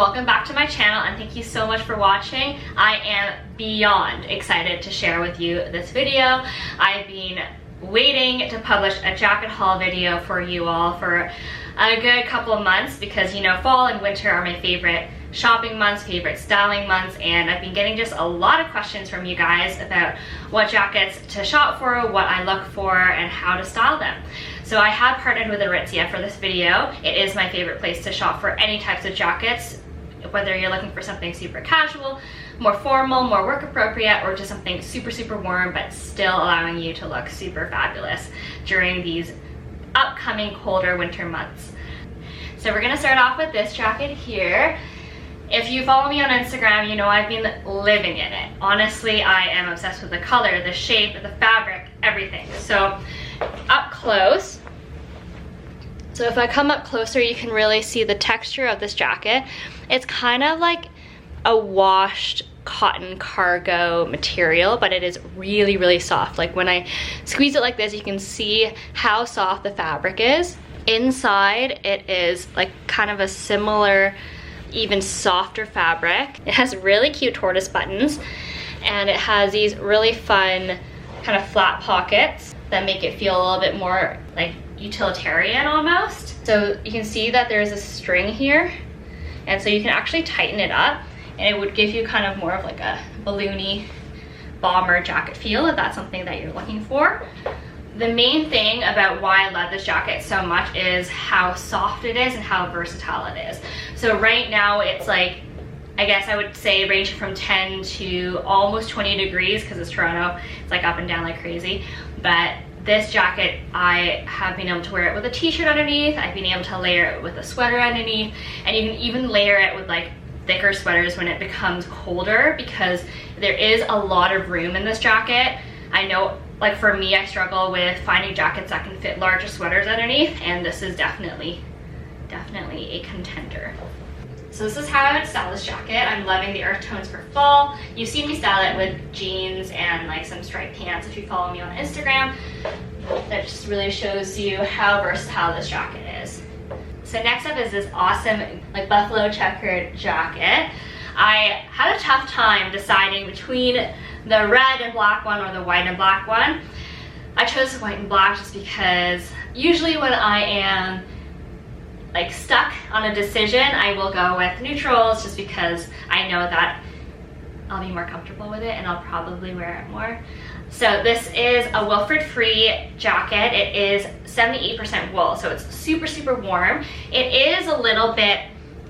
welcome back to my channel and thank you so much for watching. I am beyond excited to share with you this video. I've been waiting to publish a jacket haul video for you all for a good couple of months because, you know, fall and winter are my favorite shopping months, favorite styling months, and I've been getting just a lot of questions from you guys about what jackets to shop for, what I look for, and how to style them. So I have partnered with Aritzia for this video. It is my favorite place to shop for any types of jackets, whether you're looking for something super casual, more formal, more work appropriate, or just something super warm but still allowing you to look super fabulous during these upcoming colder winter months. So we're gonna start off with this jacket here. If you follow me on Instagram, you know I've been living in it. Honestly, I am obsessed with the color, the shape, the fabric, everything. So up close, so if I come up closer, you can really see the texture of this jacket. It's kind of like a washed cotton cargo material, but it is really soft. Like when I squeeze it like this, you can see how soft the fabric is. Inside, it is like kind of a similar, even softer fabric. It has really cute tortoise buttons, and it has these really fun kind of flat pockets that make it feel a little bit more like utilitarian almost. So you can see that there's a string here, and so you can actually tighten it up and it would give you kind of more of like a balloony bomber jacket feel if that's something that you're looking for. The main thing about why I love this jacket so much is how soft it is and how versatile it is. So right now it's like, I guess I would say ranging from 10 to almost 20 degrees because it's Toronto. It's like up and down like crazy. But this jacket, I have been able to wear it with a t-shirt underneath. I've been able to layer it with a sweater underneath. And you can even layer it with like thicker sweaters when it becomes colder because there is a lot of room in this jacket. I know, like for me, I struggle with finding jackets that can fit larger sweaters underneath, and this is definitely a contender. So this is how I would style this jacket. I'm loving the earth tones for fall. You've seen me style it with jeans and like some striped pants if you follow me on Instagram. That just really shows you how versatile this jacket is. So next up is this awesome like buffalo checkered jacket. I had a tough time deciding between the red and black one or the white and black one. I chose the white and black just because usually when I am like stuck on a decision, I will go with neutrals just because I know that I'll be more comfortable with it and I'll probably wear it more. So this is a Wilfred free jacket. It is 78% wool, so it's super warm. It is a little bit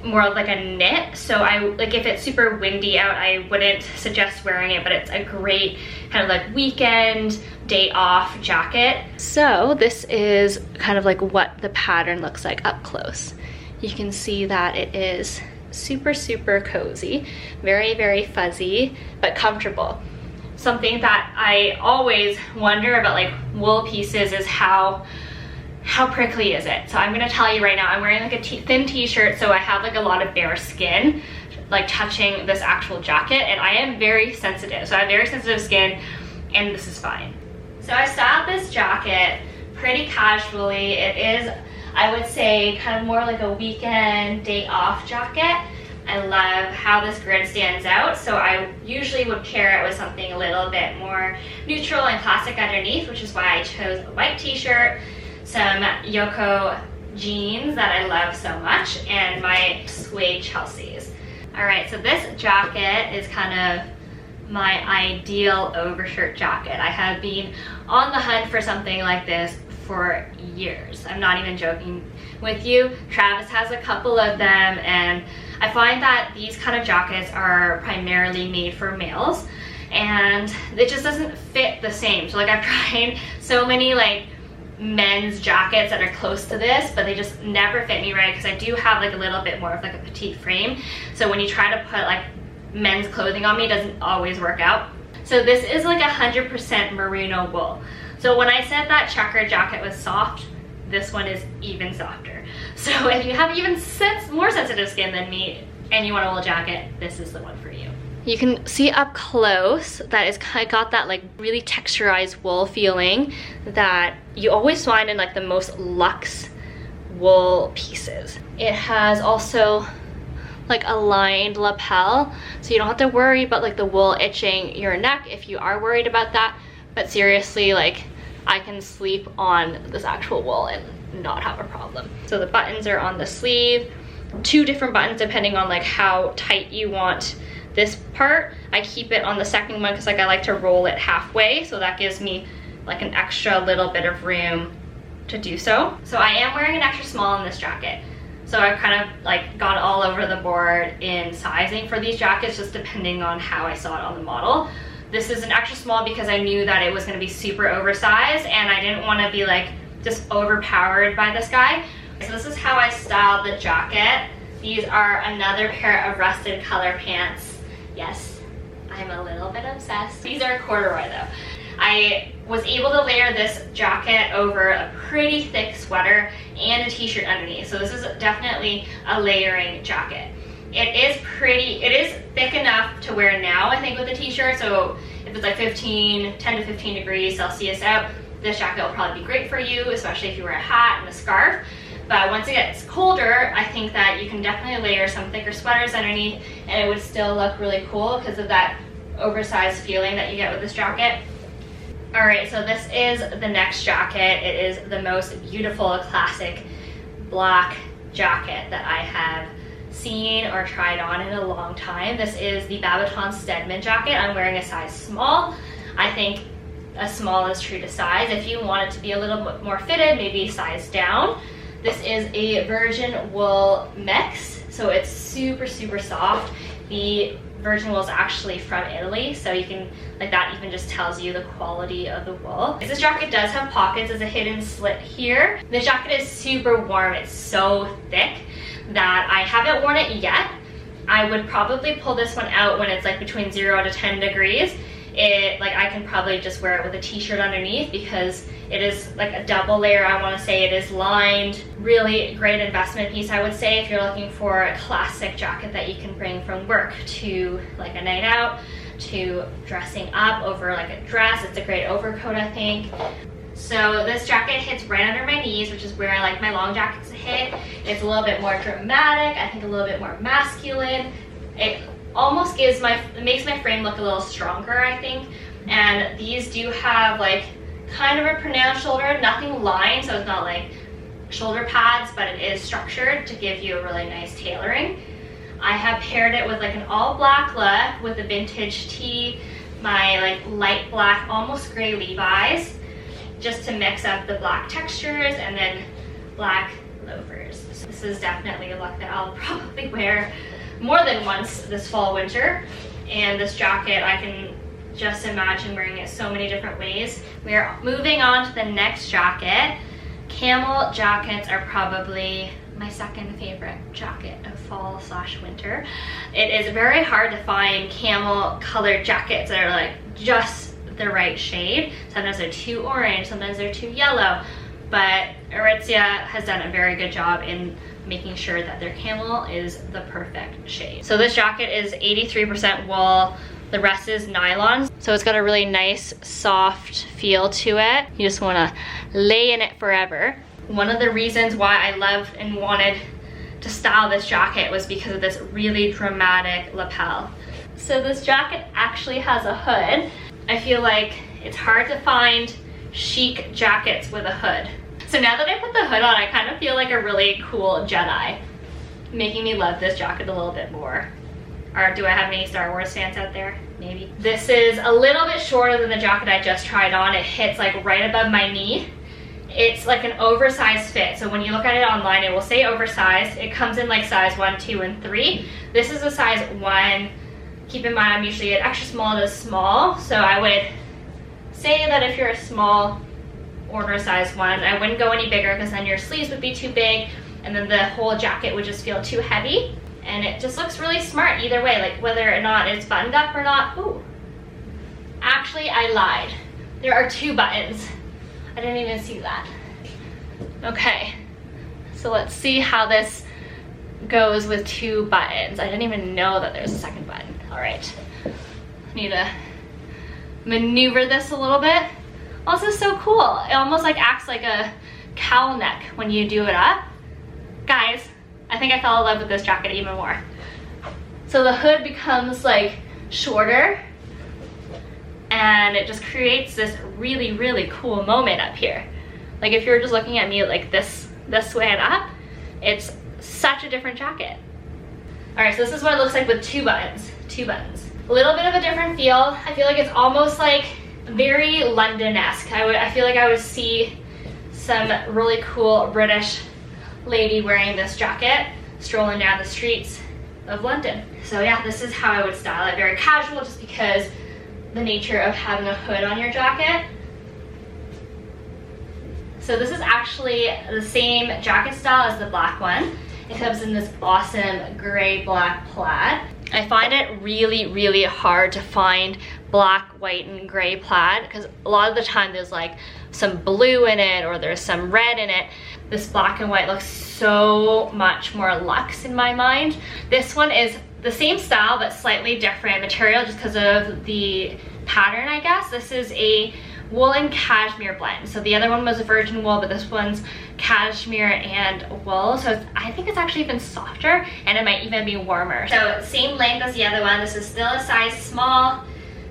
more like a knit, so like if it's super windy out, I wouldn't suggest wearing it, but it's a great kind of like weekend day off jacket. So this is kind of like what the pattern looks like up close. You can see that it is super cozy, very fuzzy, but comfortable. Something that I always wonder about like wool pieces is how prickly is it? So I'm gonna tell you right now, I'm wearing like a thin t-shirt, so I have like a lot of bare skin like touching this actual jacket, and I am very sensitive. So I have very sensitive skin, and this is fine. So I styled this jacket pretty casually. It is, I would say, kind of more like a weekend day off jacket. I love how this grid stands out, so I usually would pair it with something a little bit more neutral and classic underneath, which is why I chose a white t-shirt, some Yoko jeans that I love so much, and my suede Chelseas. All right, so this jacket is kind of my ideal overshirt jacket. I have been on the hunt for something like this for years. I'm not even joking with you. Travis has a couple of them, and I find that these kind of jackets are primarily made for males, and it just doesn't fit the same. So like I've tried so many like men's jackets that are close to this, but they just never fit me right because I do have like a little bit more of like a petite frame. So when you try to put like men's clothing on me, it doesn't always work out. So this is like 100% merino wool. So when I said that checkered jacket was soft, this one is even softer. So if you have even more sensitive skin than me and you want a wool jacket, this is the one for you. You can see up close that it's kind of got that like really texturized wool feeling that you always find in like the most luxe wool pieces. It has also like a lined lapel, so you don't have to worry about like the wool itching your neck if you are worried about that. But seriously, like I can sleep on this actual wool and not have a problem. So the buttons are on the sleeve, 2 different buttons depending on like how tight you want this part. I keep it on the second one because like I like to roll it halfway, so that gives me like an extra little bit of room to do so. So I am wearing an extra small in this jacket. So I've kind of like gone all over the board in sizing for these jackets, just depending on how I saw it on the model. This is an extra small because I knew that it was going to be super oversized and I didn't want to be like just overpowered by this guy. So this is how I styled the jacket. These are another pair of rusted color pants. Yes, I'm a little bit obsessed. These are corduroy though. I was able to layer this jacket over a pretty thick sweater and a t-shirt underneath. So this is definitely a layering jacket. It is thick enough to wear now, I think, with a t-shirt. So if it's like 10 to 15 degrees Celsius out, this jacket will probably be great for you, especially if you wear a hat and a scarf. But once it gets colder, I think that you can definitely layer some thicker sweaters underneath and it would still look really cool because of that oversized feeling that you get with this jacket. All right, so this is the next jacket. It is the most beautiful classic black jacket that I have seen or tried on in a long time. This is the Babaton Stedman jacket. I'm wearing a size small. I think a small is true to size. If you want it to be a little bit more fitted, maybe size down. This is a virgin wool mix, so it's super, super soft. The virgin wool is actually from Italy, so you can, like, that even just tells you the quality of the wool. This jacket does have pockets. There's a hidden slit here. This jacket is super warm. It's so thick that I haven't worn it yet. I would probably pull this one out when it's like between 0 to 10 degrees. I can probably just wear it with a t-shirt underneath because it is like a double layer. I want to say it is lined. Really great investment piece, I would say, if you're looking for a classic jacket that you can bring from work to like a night out, to dressing up over like a dress. It's a great overcoat, I think. So this jacket hits right under my knees, which is where I like my long jackets to hit. It's a little bit more dramatic, I think a little bit more masculine. It almost it makes my frame look a little stronger, I think. And these do have like kind of a pronounced shoulder, nothing lined, so it's not like shoulder pads, but it is structured to give you a really nice tailoring. I have paired it with like an all black look with a vintage tee, my like light black, almost gray Levi's, just to mix up the black textures, and then black loafers. So this is definitely a look that I'll probably wear more than once this fall winter. And this jacket, I can just imagine wearing it so many different ways. We are moving on to the next jacket. Camel jackets are probably my second favorite jacket of fall/winter. It is very hard to find camel colored jackets that are like just the right shade. Sometimes they're too orange, sometimes they're too yellow, but Aritzia has done a very good job in making sure that their camel is the perfect shade. So this jacket is 83% wool, the rest is nylon. So it's got a really nice soft feel to it. You just wanna lay in it forever. One of the reasons why I loved and wanted to style this jacket was because of this really dramatic lapel. So this jacket actually has a hood. I feel like it's hard to find chic jackets with a hood. So now that I put the hood on, I kind of feel like a really cool Jedi, making me love this jacket a little bit more. Or do I have any Star Wars fans out there? Maybe. This is a little bit shorter than the jacket I just tried on. It hits like right above my knee. It's like an oversized fit. So when you look at it online, it will say oversized. It comes in like size 1, 2, and 3. This is a size 1. Keep in mind, I'm usually an extra small to small. So I would say that if you're a small, order a size 1. I wouldn't go any bigger because then your sleeves would be too big and then the whole jacket would just feel too heavy. And it just looks really smart either way, like whether or not it's buttoned up or not. Ooh, actually I lied. There are 2 buttons. I didn't even see that. Okay, so let's see how this goes with 2 buttons. I didn't even know that there's a second button. All right, need to maneuver this a little bit. Also so cool. It almost like acts like a cowl neck when you do it up. Guys, I think I fell in love with this jacket even more. So the hood becomes like shorter, and it just creates this really, really cool moment up here. Like if you're just looking at me like this way and up, it's such a different jacket. All right, so this is what it looks like with two buttons. A little bit of a different feel. I feel like it's almost like very London-esque. I feel like I would see some really cool British lady wearing this jacket strolling down the streets of London. So yeah, this is how I would style it. Very casual, just because the nature of having a hood on your jacket. So this is actually the same jacket style as the black one. It comes in this awesome gray black plaid. I find it really, really hard to find black, white, and gray plaid, because a lot of the time there's like some blue in it or there's some red in it. This black and white looks so much more luxe in my mind. This one is the same style but slightly different material just because of the pattern, I guess. This is a wool and cashmere blend. So the other one was a virgin wool, but this one's cashmere and wool. So I think it's actually even softer, and it might even be warmer. So same length as the other one. This is still a size small.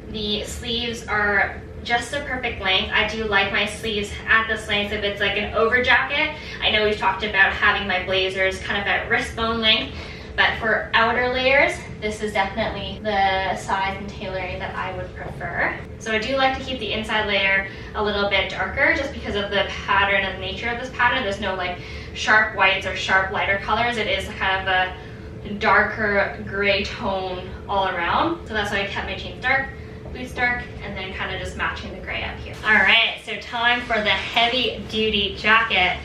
The sleeves are just the perfect length. I do like my sleeves at this length if it's like an over jacket. I know we've talked about having my blazers kind of at wrist bone length, but for outer layers, this is definitely the size and tailoring that I would prefer. So I do like to keep the inside layer a little bit darker just because of the pattern and the nature of this pattern. There's no like sharp whites or sharp lighter colors. It is kind of a darker gray tone all around. So that's why I kept my jeans dark, boots dark, and then kind of just matching the gray up here. All right, so time for the heavy duty jacket.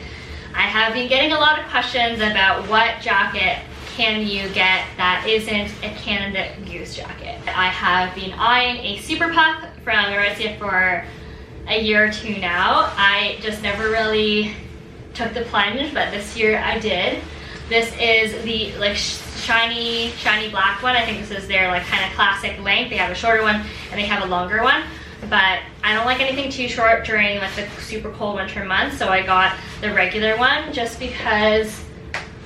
I have been getting a lot of questions about what jacket can you get that isn't a Canada Goose jacket. I have been eyeing a Super Puff from Aritzia for a year or two now. I just never really took the plunge, but this year I did. This is the like shiny black one. I think this is their like kind of classic length. They have a shorter one and they have a longer one, but I don't like anything too short during like the super cold winter months, so I got the regular one just because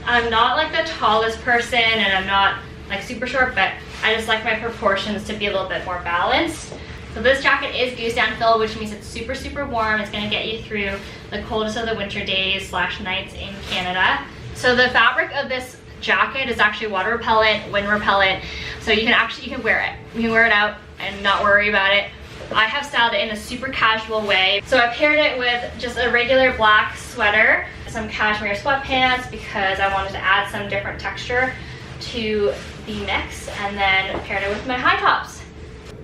I'm not like the tallest person and I'm not like super short, but I just like my proportions to be a little bit more balanced. So this jacket is goose down filled, which means it's super, super warm. It's gonna get you through the coldest of the winter days / nights in Canada. So the fabric of this jacket is actually water repellent, wind repellent, so you can wear it. You can wear it out and not worry about it. I have styled it in a super casual way. So I paired it with just a regular black sweater, some cashmere sweatpants because I wanted to add some different texture to the mix, and then paired it with my high tops.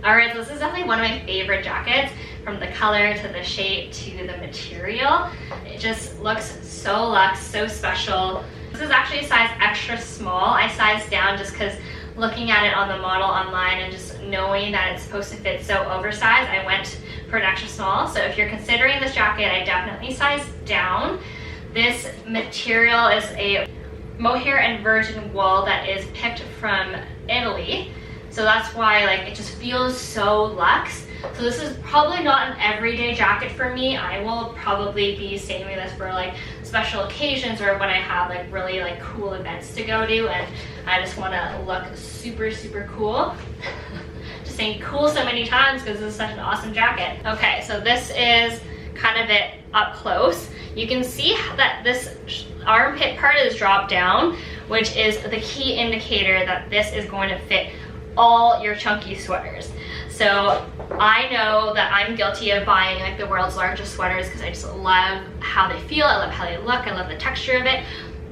All right, so this is definitely one of my favorite jackets, from the color to the shape to the material. It just looks so luxe, so special. This is actually a size extra small. I sized down just because looking at it on the model online and just knowing that it's supposed to fit so oversized, I went for an extra small. So if you're considering this jacket, I definitely sized down. This material is a mohair and virgin wool that is picked from Italy. So that's why like it just feels so luxe. So this is probably not an everyday jacket for me. I will probably be saving this for like special occasions or when I have like really like cool events to go to and I just want to look super, super cool. Just saying cool so many times because this is such an awesome jacket. Okay, so this is kind of it up close. You can see that this armpit part is dropped down, which is the key indicator that this is going to fit all your chunky sweaters. So I know that I'm guilty of buying like the world's largest sweaters because I just love how they feel, I love how they look, I love the texture of it,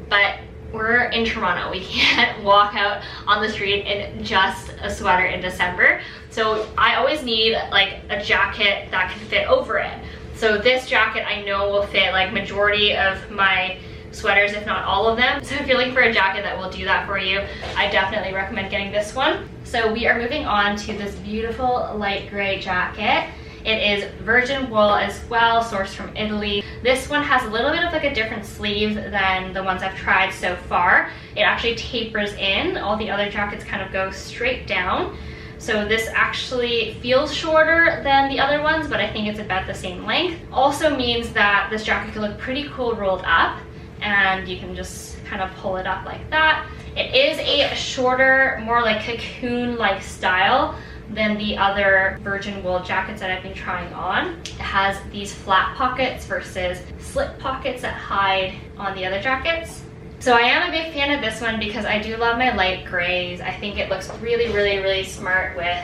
but we're in Toronto. We can't walk out on the street in just a sweater in December. So I always need like a jacket that can fit over it. So this jacket I know will fit like majority of my sweaters, if not all of them. So if you're looking for a jacket that will do that for you, I definitely recommend getting this one. So we are moving on to this beautiful light gray jacket. It is virgin wool as well, sourced from Italy. This one has a little bit of like a different sleeve than the ones I've tried so far. It actually tapers in. All the other jackets kind of go straight down. So this actually feels shorter than the other ones, but I think it's about the same length. Also means that this jacket can look pretty cool rolled up, and you can just kind of pull it up like that. It is a shorter, more like cocoon-like style than the other virgin wool jackets that I've been trying on. It has these flat pockets versus slip pockets that hide on the other jackets. So I am a big fan of this one because I do love my light grays. I think it looks really smart with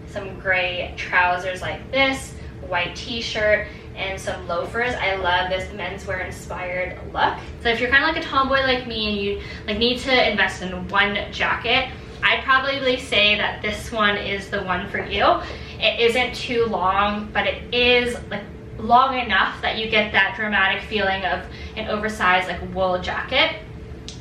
some gray trousers like this, white t-shirt, and some loafers. I love this menswear inspired look. So if you're kind of like a tomboy like me and you like need to invest in one jacket, I'd probably say that this one is the one for you. It isn't too long, but it is like long enough that you get that dramatic feeling of an oversized like wool jacket.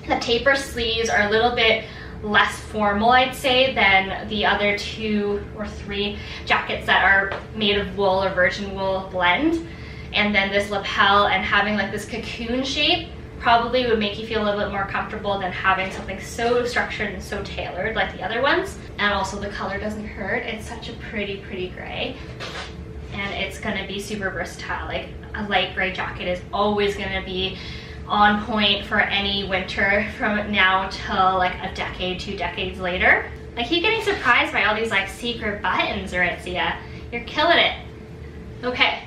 The taper sleeves are a little bit less formal, I'd say, than the other 2 or 3 jackets that are made of wool or virgin wool blend. And then this lapel and having like this cocoon shape probably would make you feel a little bit more comfortable than having something so structured and so tailored like the other ones. And also the color doesn't hurt. It's such a pretty gray. And it's gonna be super versatile. Like a light gray jacket is always gonna be on point for any winter from now till like a decade, 2 decades later. I keep getting surprised by all these like secret buttons, Aritzia. You're killing it. Okay,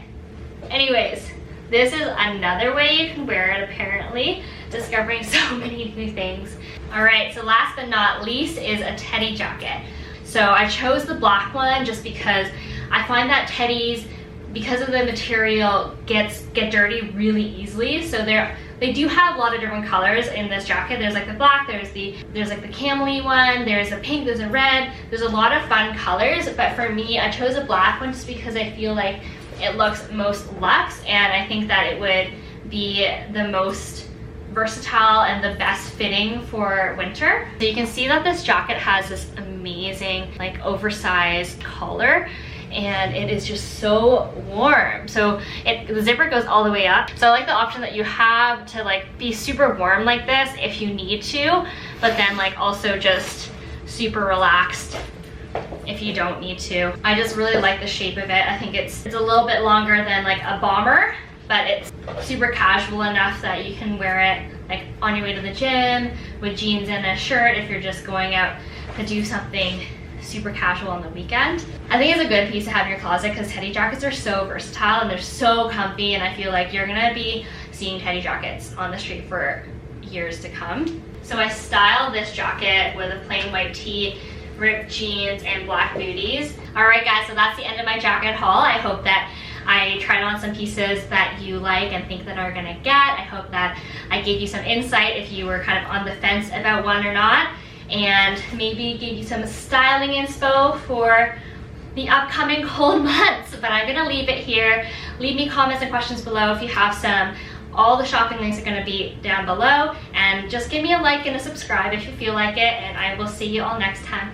anyways, this is another way you can wear it apparently. Discovering so many new things. All right, so last but not least is a teddy jacket. So I chose the black one just because I find that teddies, because of the material, get dirty really easily. So they do have a lot of different colors in this jacket. There's like the black, there's like the camel-y one, there's a pink, there's a red. There's a lot of fun colors, but for me, I chose a black one just because I feel like it looks most luxe, and I think that it would be the most versatile and the best fitting for winter. So you can see that this jacket has this amazing like oversized collar, and it is just so warm. So the zipper goes all the way up. So I like the option that you have to like be super warm like this if you need to, but then like also just super relaxed if you don't need to. I just really like the shape of it. I think it's a little bit longer than like a bomber, but it's super casual enough that you can wear it like on your way to the gym with jeans and a shirt if you're just going out to do something super casual on the weekend. I think it's a good piece to have in your closet because teddy jackets are so versatile and they're so comfy, and I feel like you're gonna be seeing teddy jackets on the street for years to come. So I styled this jacket with a plain white tee, ripped jeans, and black booties. All right guys, so that's the end of my jacket haul. I hope that I tried on some pieces that you like and think that are gonna get. I hope that I gave you some insight if you were kind of on the fence about one or not, and maybe gave you some styling inspo for the upcoming cold months. But I'm gonna leave it here. Leave me comments and questions below if you have some. All the shopping links are gonna be down below, and just give me a like and a subscribe if you feel like it, and I will see you all next time.